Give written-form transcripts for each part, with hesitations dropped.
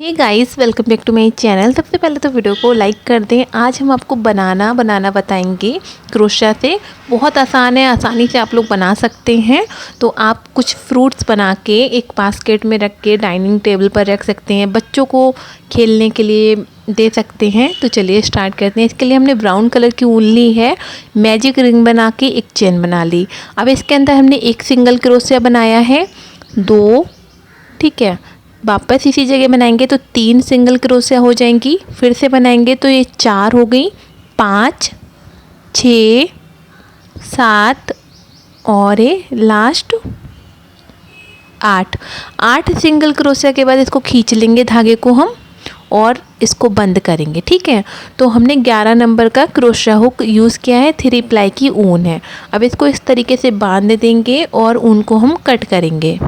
Hey guys, welcome back to my channel. सबसे पहले तो वीडियो को लाइक कर दें। आज हम आपको बनाना बताएंगे क्रोशिया से। बहुत आसान है, आसानी से आप लोग बना सकते हैं। तो आप कुछ फ्रूट्स बना के एक बास्केट में रख के डाइनिंग टेबल पर रख सकते हैं, बच्चों को खेलने के लिए दे सकते हैं। तो चलिए स्टार्ट करते हैं। इसके लिए हमने ब्राउन कलर की ऊन ली है, मैजिक रिंग बना के एक चेन बना ली। अब इसके अंदर हमने एक सिंगल क्रोशिया बनाया है, 2, ठीक है। वापस इसी जगह बनाएंगे तो 3 सिंगल क्रोशिया हो जाएंगी। फिर से बनाएंगे तो ये 4 हो गई, 5, 6, 7 और ये लास्ट 8 सिंगल क्रोशिया के बाद इसको खींच लेंगे धागे को हम और इसको बंद करेंगे, ठीक है। तो हमने 11 नंबर का क्रोशिया हुक यूज़ किया है, 3 प्लाई की ऊन है। अब इसको इस तरीके से बांध देंगे और ऊन को हम कट करेंगे।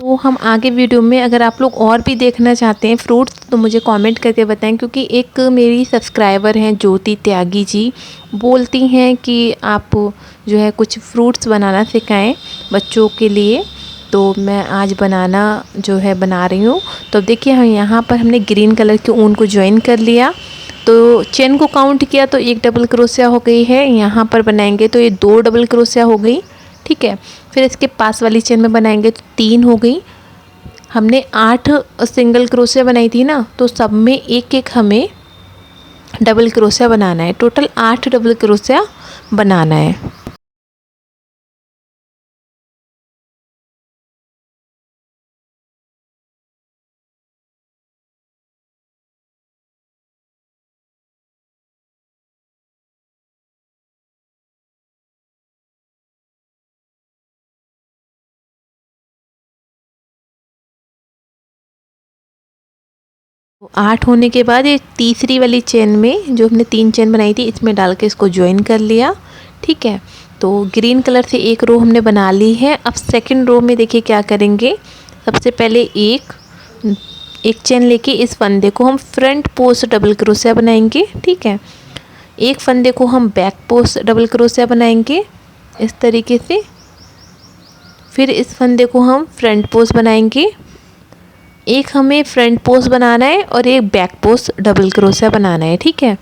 तो हम आगे वीडियो में अगर आप लोग और भी देखना चाहते हैं फ्रूट्स तो मुझे कमेंट करके बताएं, क्योंकि एक मेरी सब्सक्राइबर हैं ज्योति त्यागी जी, बोलती हैं कि आप जो है कुछ फ्रूट्स बनाना सिखाएं बच्चों के लिए। तो मैं आज बनाना जो है बना रही हूँ। तो देखिए हम यहाँ पर हमने ग्रीन कलर की ऊन को ज्वाइन कर लिया। तो चेन को काउंट किया तो 1 डबल क्रोशिया हो गई है। यहाँ पर बनाएंगे तो ये 2 डबल क्रोशिया हो गई, ठीक है। फिर इसके पास वाली चेन में बनाएंगे तो 3 हो गई। हमने 8 सिंगल क्रोशिया बनाई थी ना, तो सब में एक एक हमें डबल क्रोशिया बनाना है। टोटल 8 डबल क्रोशिया बनाना है। तो 8 होने के बाद ये तीसरी वाली चेन में जो हमने 3 चेन बनाई थी इसमें डाल के इसको ज्वाइन कर लिया, ठीक है। तो ग्रीन कलर से एक रो हमने बना ली है। अब सेकंड रो में देखिए क्या करेंगे। सबसे पहले एक चेन लेके इस फंदे को हम फ्रंट पोस्ट डबल क्रोशिया बनाएंगे, ठीक है। एक फंदे को हम बैक पोस्ट डबल क्रोशिया बनाएंगे इस तरीके से। फिर इस फंदे को हम फ्रंट पोस्ट बनाएंगे। एक हमें फ्रंट पोस्ट बनाना है और एक बैक पोस्ट डबल क्रोशिया बनाना है, ठीक है।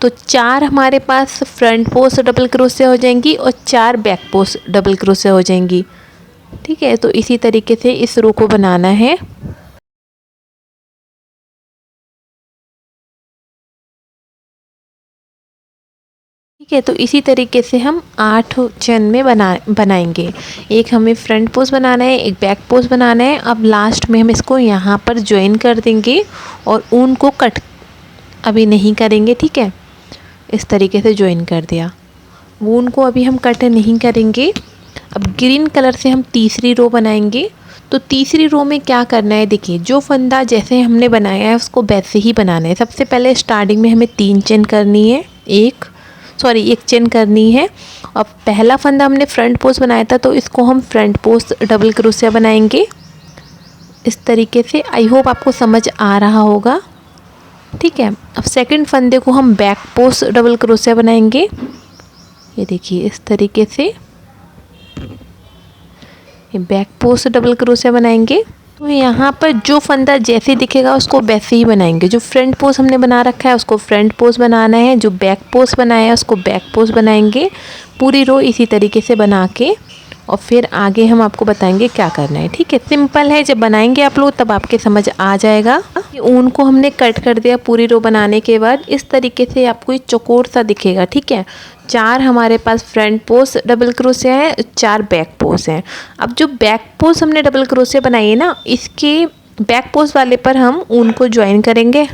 तो 4 हमारे पास फ्रंट पोस्ट डबल क्रोशिया हो जाएंगी और 4 बैक पोस्ट डबल क्रोशिया हो जाएंगी, ठीक है। तो इसी तरीके से इस रो को बनाना है। ठीक है, तो इसी तरीके से हम 8 चेन में बनाएंगे। एक हमें फ्रंट पोस्ट बनाना है, एक बैक पोस्ट बनाना है। अब लास्ट में हम इसको यहाँ पर ज्वाइन कर देंगे और ऊन को कट अभी नहीं करेंगे, ठीक है। इस तरीके से ज्वाइन कर दिया। ऊन को अभी हम कट नहीं करेंगे। अब ग्रीन कलर से हम तीसरी रो बनाएंगे। तो तीसरी रो में क्या करना है, देखिए जो फंदा जैसे हमने बनाया है उसको वैसे ही बनाना है। सबसे पहले स्टार्टिंग में हमें 3 चेन करनी है, एक चेन करनी है। और पहला फंदा हमने फ्रंट पोस्ट बनाया था तो इसको हम फ्रंट पोस्ट डबल क्रोशिया बनाएंगे इस तरीके से। आई होप आपको समझ आ रहा होगा, ठीक है। अब सेकंड फंदे को हम बैक पोस्ट डबल क्रोशिया बनाएंगे। ये देखिए इस तरीके से ये बैक पोस्ट डबल क्रोशिया बनाएंगे। तो यहाँ पर जो फंदा जैसे दिखेगा उसको वैसे ही बनाएंगे। जो फ्रंट पोस्ट हमने बना रखा है उसको फ्रंट पोस्ट बनाना है, जो बैक पोस्ट बनाया है उसको बैक पोस्ट बनाएंगे। पूरी रो इसी तरीके से बना के और फिर आगे हम आपको बताएंगे क्या करना है, ठीक है। सिंपल है, जब बनाएंगे आप लोग तब आपके समझ आ जाएगा। ऊन को हमने कट कर दिया पूरी रो बनाने के बाद। इस तरीके से आपको ये चौकोर सा दिखेगा, ठीक है। 4 हमारे पास फ्रंट पोस्ट डबल क्रोशिया है, 4 बैक पोस्ट हैं। अब जो बैक पोस्ट हमने डबल क्रोशिया बनाई है ना, इसके बैक पोस्ट वाले पर हम ऊन को ज्वाइन करेंगे।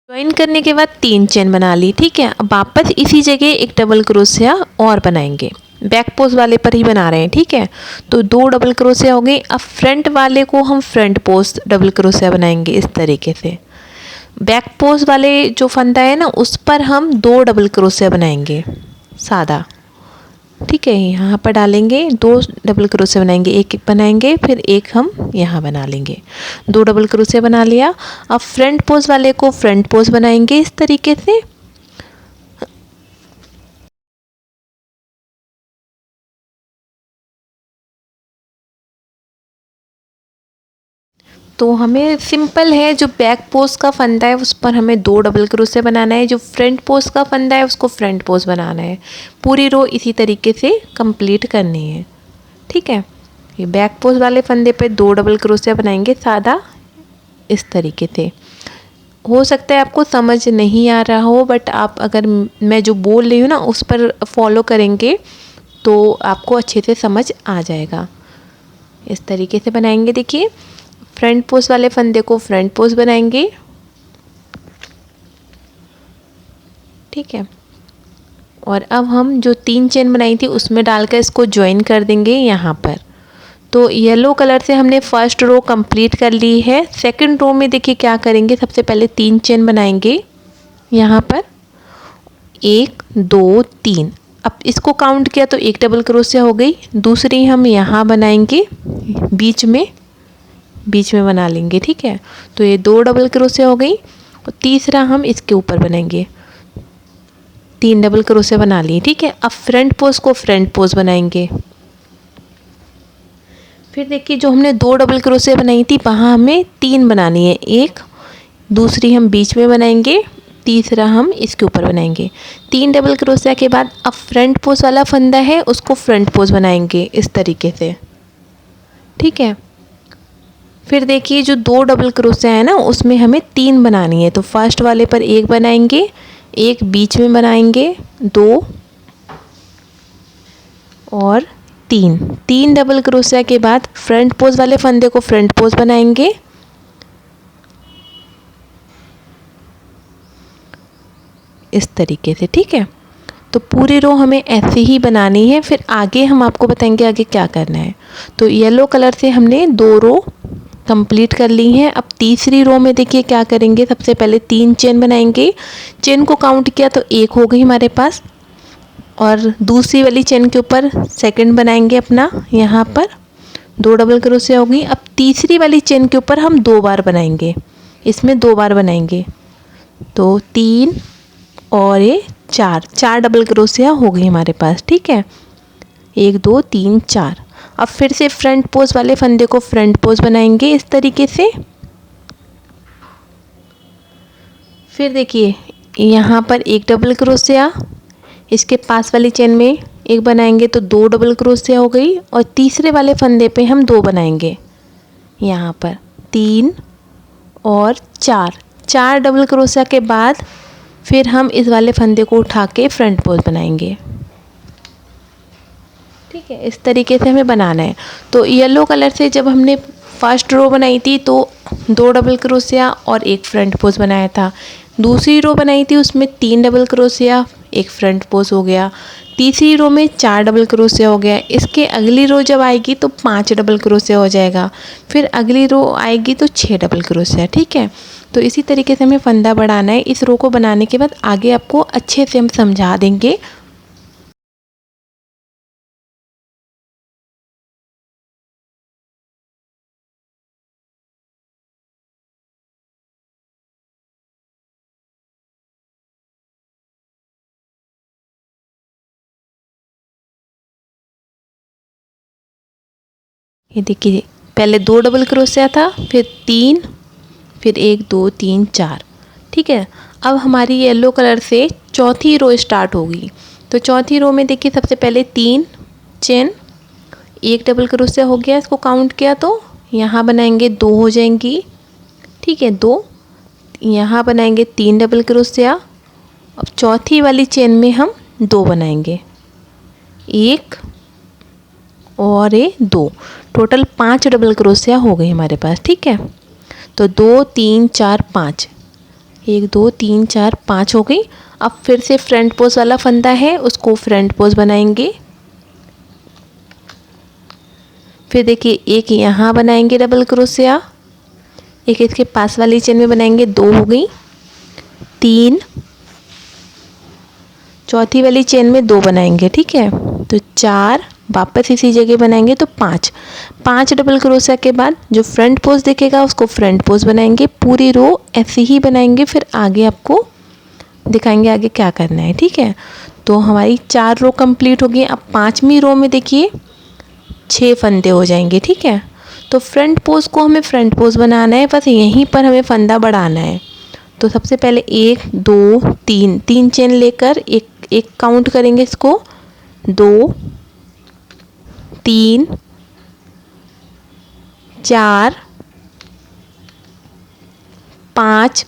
ज्वाइन करने के बाद 3 चेन बना ली, ठीक है। अब वापस इसी जगह एक डबल क्रोशिया और बनाएंगे। बैक पोस्ट वाले पर ही बना रहे हैं, ठीक है। तो 2 डबल क्रोशिया हो गई। अब फ्रंट वाले को हम फ्रंट पोस्ट डबल क्रोशिया बनाएंगे इस तरीके से। बैक पोस्ट वाले जो फंदा है ना उस पर हम 2 डबल क्रोशिया बनाएंगे सादा, ठीक है। यहाँ पर डालेंगे 2 डबल क्रोशिया बनाएंगे, एक बनाएंगे फिर एक हम यहाँ बना लेंगे। 2 डबल क्रोशिया बना लिया। अब फ्रंट पोस्ट वाले को फ्रंट पोस्ट बनाएंगे इस तरीके से तो हमें सिंपल है, जो बैक पोस्ट का फंदा है उस पर हमें 2 डबल क्रोशे बनाना है, जो फ्रंट पोस्ट का फंदा है उसको फ्रंट पोस्ट बनाना है। पूरी रो इसी तरीके से कंप्लीट करनी है, ठीक है। ये बैक पोस्ट वाले फंदे पे 2 डबल क्रोशे बनाएंगे सादा इस तरीके से। हो सकता है आपको समझ नहीं आ रहा हो, बट आप अगर मैं जो बोल रही हूँ ना उस पर फॉलो करेंगे तो आपको अच्छे से समझ आ जाएगा। इस तरीके से बनाएंगे। देखिए फ्रंट पोस्ट वाले फंदे को फ्रंट पोस्ट बनाएंगे, ठीक है। और अब हम जो 3 चेन बनाई थी उसमें डालकर इसको ज्वाइन कर देंगे यहाँ पर। तो येलो कलर से हमने फर्स्ट रो कंप्लीट कर ली है। सेकंड रो में देखिए क्या करेंगे, सबसे पहले 3 चेन बनाएंगे यहाँ पर, 1 2 3। अब इसको काउंट किया तो 1 डबल क्रोशिया हो गई। दूसरी हम यहाँ बनाएंगे, बीच में बना लेंगे, ठीक है। तो ये 2 डबल क्रोशिया हो गई। और तीसरा हम इसके ऊपर बनाएंगे, 3 डबल क्रोशिया बना लिए, ठीक है। अब फ्रंट पोस्ट को फ्रंट पोस्ट बनाएंगे। फिर देखिए जो हमने 2 डबल क्रोशिया बनाई थी वहाँ हमें 3 बनानी है। एक दूसरी हम बीच में बनाएंगे, तीसरा हम इसके ऊपर बनाएंगे। 3 डबल क्रोशिया के बाद अब फ्रंट पोस्ट वाला फंदा है उसको फ्रंट पोस्ट बनाएंगे इस तरीके से, ठीक है। फिर देखिए जो 2 डबल क्रोशिया है ना उसमें हमें 3 बनानी है। तो फर्स्ट वाले पर 1 बनाएंगे, एक बीच में बनाएंगे, 2 और 3 डबल क्रोशिया के बाद फ्रंट पोस्ट वाले फंदे को फ्रंट पोस्ट बनाएंगे, इस तरीके से, ठीक है। तो पूरी रो हमें ऐसे ही बनानी है। फिर आगे हम आपको बताएंगे आगे क्या करना है। तो येलो कलर से हमने 2 रो कंप्लीट कर ली हैं। अब तीसरी रो में देखिए क्या करेंगे, सबसे पहले 3 चेन बनाएंगे। चेन को काउंट किया तो 1 हो गई हमारे पास। और दूसरी वाली चेन के ऊपर सेकंड बनाएंगे अपना, यहाँ पर 2 डबल क्रोशिया हो गई। अब तीसरी वाली चेन के ऊपर हम 2 बार बनाएंगे, इसमें 2 बार बनाएंगे। तो 3 और ये 4 डबल क्रोशिया हो गई हमारे पास, ठीक है। 1 2 3 4। अब फिर से फ्रंट पोस्ट वाले फंदे को फ्रंट पोस्ट बनाएंगे इस तरीके से। फिर देखिए यहाँ पर 1 डबल क्रोशिया, इसके पास वाली चेन में 1 बनाएंगे तो 2 डबल क्रोशिया हो गई। और तीसरे वाले फंदे पे हम 2 बनाएंगे, यहाँ पर 3 और 4 डबल क्रोशिया के बाद फिर हम इस वाले फंदे को उठा के फ्रंट पोस्ट बनाएंगे, ठीक है। इस तरीके से हमें बनाना है। तो येलो कलर से जब हमने फर्स्ट रो बनाई थी तो 2 डबल क्रोशिया और 1 फ्रंट पोस्ट बनाया था। दूसरी रो बनाई थी उसमें 3 डबल क्रोशिया, 1 फ्रंट पोस्ट हो गया। तीसरी रो में 4 डबल क्रोशिया हो गया। इसके अगली रो जब आएगी तो 5 डबल क्रोशिया हो जाएगा। फिर अगली रो आएगी तो 6 डबल क्रोशिया, ठीक है। तो इसी तरीके से हमें फंदा बढ़ाना है। इस रो को बनाने के बाद आगे आपको अच्छे से हम समझा देंगे। ये देखिए पहले 2 डबल क्रोशिया था, फिर 3, फिर 1 2 3 4, ठीक है। अब हमारी येलो कलर से चौथी रो स्टार्ट होगी। तो चौथी रो में देखिए सबसे पहले 3 चेन, 1 डबल क्रोशिया हो गया। इसको काउंट किया तो यहाँ बनाएंगे 2 हो जाएंगी, ठीक है। 2 यहाँ बनाएंगे 3 डबल क्रोशिया। अब चौथी वाली चेन में हम 2 बनाएंगे, 1 और ये 2, टोटल 5 डबल क्रोशिया हो गई हमारे पास, ठीक है। तो 2 3 4 5, 1 2 3 4 5 हो गई। अब फिर से फ्रंट पोस्ट वाला फंदा है उसको फ्रंट पोस्ट बनाएंगे। फिर देखिए एक यहाँ बनाएंगे डबल क्रोशिया, एक इसके पास वाली चेन में बनाएंगे, 2 हो गई। 3, चौथी वाली चेन में 2 बनाएंगे, ठीक है। तो 4, वापस इसी जगह बनाएंगे तो 5 डबल क्रोशिया के बाद जो फ्रंट पोस्ट दिखेगा उसको फ्रंट पोस्ट बनाएंगे। पूरी रो ऐसे ही बनाएंगे, फिर आगे आपको दिखाएंगे आगे क्या करना है, ठीक है। तो हमारी 4 रो कंप्लीट हो गई। अब 5वीं रो में देखिए 6 फंदे हो जाएंगे, ठीक है। तो फ्रंट पोज को हमें फ्रंट पोज बनाना है, बस यहीं पर हमें फंदा बढ़ाना है। तो सबसे पहले 1 2 3 3 चेन लेकर एक एक काउंट करेंगे इसको, 2 3 4 5,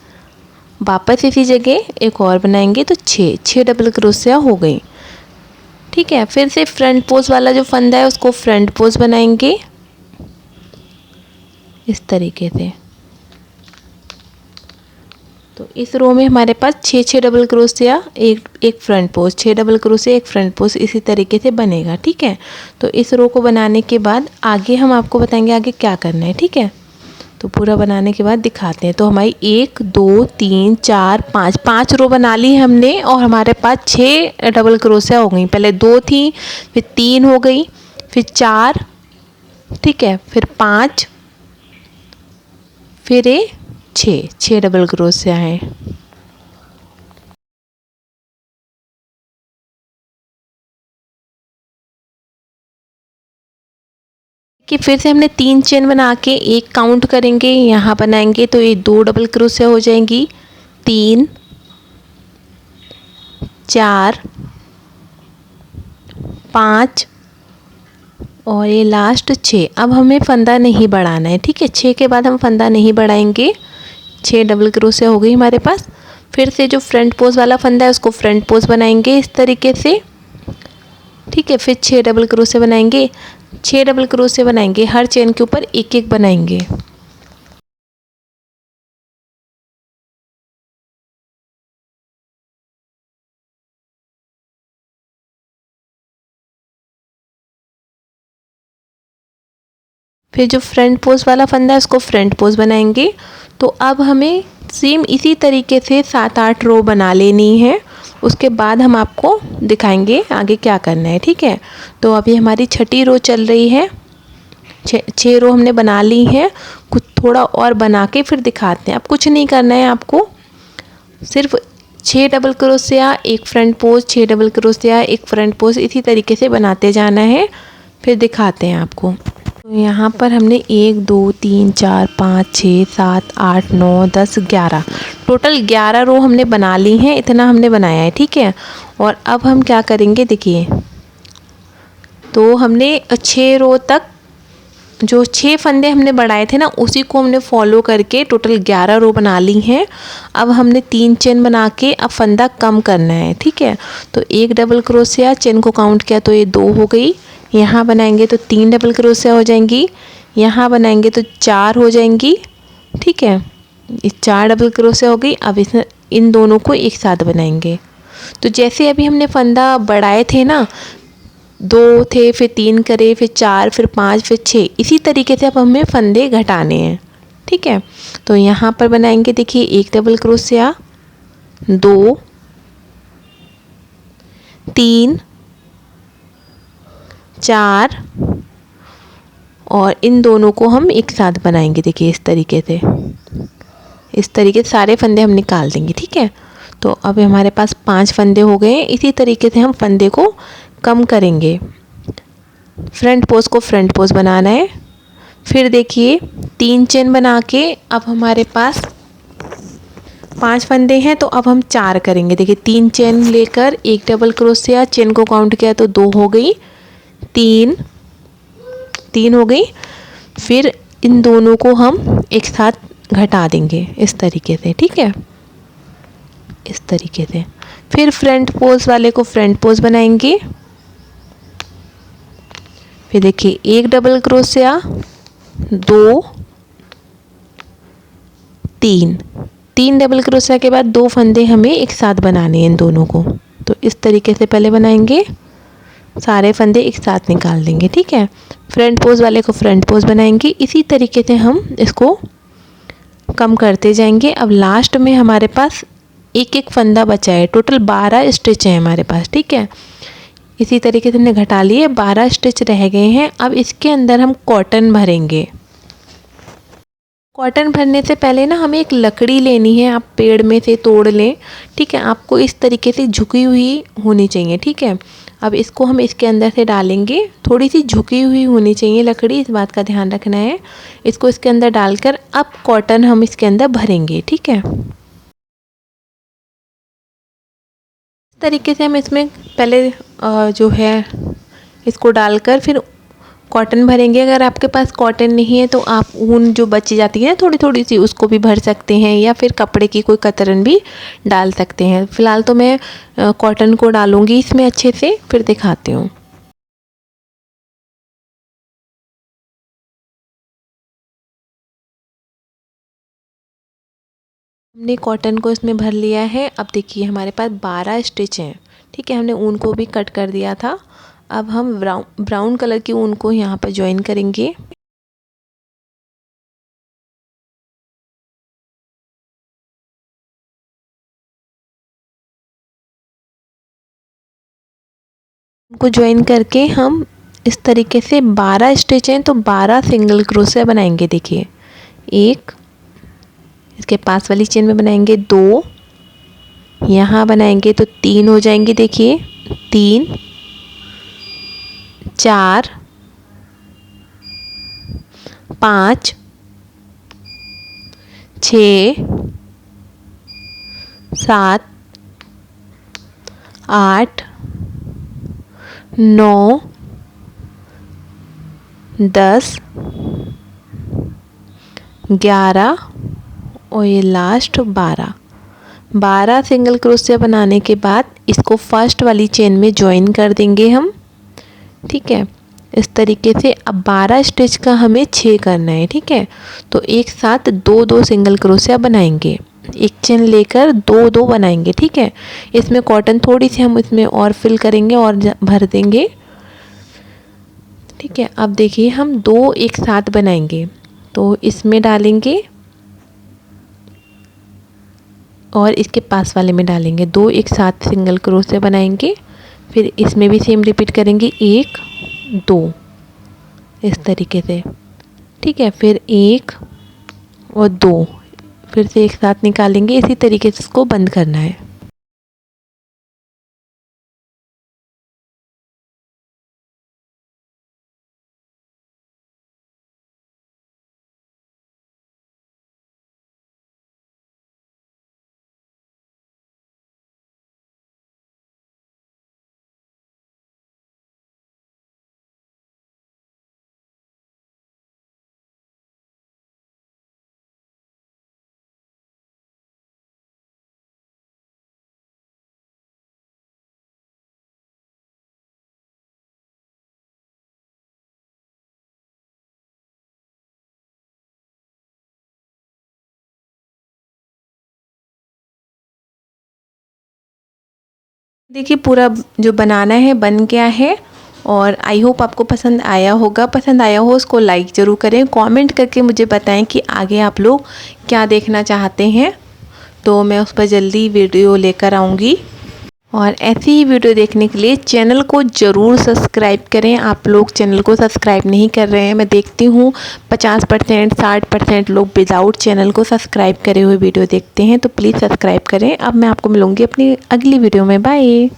वापस इसी जगह एक और बनाएंगे तो 6 डबल क्रोशिया हो गई। ठीक है, फिर से फ्रंट पोज वाला जो फंदा है उसको फ्रंट पोज बनाएंगे इस तरीके से। तो इस रो में हमारे पास 6 डबल क्रोशिया, एक फ्रंट पोज, 6 डबल क्रोशिया एक फ्रंट पोज, इसी तरीके से बनेगा। ठीक है, तो इस रो को बनाने के बाद आगे हम आपको बताएंगे आगे क्या करना है। ठीक है, तो पूरा बनाने के बाद दिखाते हैं। तो हमारी 1 2 3 4 5 5 रो बना ली हमने और हमारे पास 6 डबल क्रोशिया हो गई। पहले 2 थी, फिर 3 हो गई, फिर 4, ठीक है, फिर 5, फिर 6 डबल क्रोशिया है। कि फिर से हमने 3 चेन बना के एक काउंट करेंगे, यहाँ बनाएंगे तो ये 2 डबल क्रोशिया हो जाएंगी, 3 4 5 और ये लास्ट 6। अब हमें फंदा नहीं बढ़ाना है। ठीक है, 6 के बाद हम फंदा नहीं बढ़ाएंगे। 6 डबल क्रोशिया हो गई हमारे पास। फिर से जो फ्रंट पोज वाला फंदा है उसको फ्रंट पोज बनाएंगे इस तरीके से। ठीक है, फिर 6 डबल क्रोशिया बनाएंगे, 6 डबल क्रोशिया बनाएंगे, हर चेन के ऊपर एक एक बनाएंगे। फिर जो फ्रंट पोज वाला फंदा है उसको फ्रंट पोज बनाएंगे। तो अब हमें सेम इसी तरीके से 7-8 रो बना लेनी है। उसके बाद हम आपको दिखाएंगे आगे क्या करना है। ठीक है, तो अभी हमारी 6ठी रो चल रही है। 6 रो हमने बना ली हैं, कुछ थोड़ा और बना के फिर दिखाते हैं। अब कुछ नहीं करना है आपको, सिर्फ 6 डबल क्रोशिया एक फ्रंट पोज, 6 डबल क्रोशिया एक फ्रंट पोज, इसी तरीके से बनाते जाना है। फिर दिखाते हैं आपको। तो यहाँ पर हमने 1 2 3 4 5 6 7 8 9 10 11 टोटल 11 रो हमने बना ली हैं। इतना हमने बनाया है। ठीक है, और अब हम क्या करेंगे देखिए, तो हमने 6 रो तक जो 6 फंदे हमने बढ़ाए थे ना उसी को हमने फॉलो करके टोटल 11 रो बना ली हैं। अब हमने 3 चेन बना के अब फंदा कम करना है। ठीक है, तो एक डबल क्रोशिया, चेन को काउंट किया तो ये 2 हो गई, यहाँ बनाएंगे तो 3 डबल क्रोशिया हो जाएंगी, यहाँ बनाएंगे तो 4 हो जाएंगी। ठीक है, ये 4 डबल क्रोशिया हो गई। अब इस इन दोनों को एक साथ बनाएंगे। तो जैसे अभी हमने फंदा बढ़ाए थे ना, 2 थे, फिर 3 करे, फिर 4, फिर 5, फिर 6, इसी तरीके से अब हमें फंदे घटाने हैं। ठीक है, तो यहाँ पर बनाएंगे देखिए, एक डबल क्रोशिया, 2 3 4 और इन दोनों को हम एक साथ बनाएंगे। देखिए इस तरीके से, इस तरीके से सारे फंदे हम निकाल देंगे। ठीक है, तो अब हमारे पास 5 फंदे हो गए। इसी तरीके से हम फंदे को कम करेंगे। फ्रंट पोज को फ्रंट पोज बनाना है। फिर देखिए 3 चेन बना के अब हमारे पास 5 फंदे हैं, तो अब हम 4 करेंगे। देखिए 3 चेन लेकर एक डबल क्रोशिया, चेन को काउंट किया तो 2 हो गई, 3 हो गई। फिर इन दोनों को हम एक साथ घटा देंगे इस तरीके से। ठीक है, इस तरीके से। फिर फ्रंट पोज वाले को फ्रंट पोज बनाएंगे। फिर देखिए एक डबल क्रोशिया, 2 3 डबल क्रोशिया के बाद 2 फंदे हमें एक साथ बनाने हैं इन दोनों को। तो इस तरीके से पहले बनाएंगे, सारे फंदे एक साथ निकाल देंगे। ठीक है, फ्रंट पोज वाले को फ्रंट पोज बनाएंगे। इसी तरीके से हम इसको कम करते जाएंगे। अब लास्ट में हमारे पास एक एक फंदा बचा है। टोटल 12 स्टिच है हमारे पास। ठीक है, इसी तरीके से हमने घटा लिए, 12 स्टिच रह गए हैं। अब इसके अंदर हम कॉटन भरेंगे। कॉटन भरने से पहले ना हमें एक लकड़ी लेनी है, आप पेड़ में से तोड़ लें। ठीक है, आपको इस तरीके से झुकी हुई होनी चाहिए। ठीक है, अब इसको हम इसके अंदर से डालेंगे। थोड़ी सी झुकी हुई होनी चाहिए लकड़ी, इस बात का ध्यान रखना है। इसको इसके अंदर डालकर अब कॉटन हम इसके अंदर भरेंगे, ठीक है। इस तरीके से हम इसमें पहले जो है इसको डालकर फिर कॉटन भरेंगे। अगर आपके पास कॉटन नहीं है तो आप ऊन जो बची जाती है थोड़ी थोड़ी सी, उसको भी भर सकते हैं, या फिर कपड़े की कोई कतरन भी डाल सकते हैं। फ़िलहाल तो मैं कॉटन को डालूँगी इसमें अच्छे से, फिर दिखाती हूँ। हमने कॉटन को इसमें भर लिया है। अब देखिए हमारे पास 12 स्टिच हैं, ठीक है। हमने ऊन को भी कट कर दिया था। अब हम ब्राउन कलर की ऊन को यहाँ पर ज्वाइन करेंगे। को ज्वाइन करके हम इस तरीके से 12 स्टिच हैं तो 12 सिंगल क्रोशिया बनाएंगे। देखिए, एक इसके पास वाली चेन में बनाएंगे, 2 यहाँ बनाएंगे तो 3 हो जाएंगे। देखिए 3, 4, 5, 6, 7, 8, 9, 10, 11 और ये लास्ट 12 सिंगल क्रोशिया बनाने के बाद इसको फर्स्ट वाली चेन में ज्वाइन कर देंगे हम, ठीक है। इस तरीके से अब 12 स्टिच का हमें 6 करना है, ठीक है। तो एक साथ 2-2 सिंगल क्रोशिया बनाएंगे, एक चेन लेकर 2-2 बनाएंगे, ठीक है। इसमें कॉटन थोड़ी सी हम इसमें और फिल करेंगे और भर देंगे, ठीक है। अब देखिए हम 2 एक साथ बनाएंगे तो इसमें डालेंगे और इसके पास वाले में डालेंगे, 2 एक साथ सिंगल क्रोशिया बनाएंगे। फिर इसमें भी सेम रिपीट करेंगे, 1 2 इस तरीके से, ठीक है। फिर 1 और 2 फिर से एक साथ निकालेंगे। इसी तरीके से इसको बंद करना है। देखिए पूरा जो बनाना है बन गया है और आई होप आपको पसंद आया होगा। पसंद आया हो उसको लाइक ज़रूर करें, कमेंट करके मुझे बताएं कि आगे आप लोग क्या देखना चाहते हैं, तो मैं उस पर जल्दी वीडियो लेकर आऊँगी। और ऐसी ही वीडियो देखने के लिए चैनल को ज़रूर सब्सक्राइब करें। आप लोग चैनल को सब्सक्राइब नहीं कर रहे हैं, मैं देखती हूँ 50% 60% लोग विदाउट चैनल को सब्सक्राइब करे हुए वीडियो देखते हैं, तो प्लीज़ सब्सक्राइब करें। अब मैं आपको मिलूँगी अपनी अगली वीडियो में, बाय।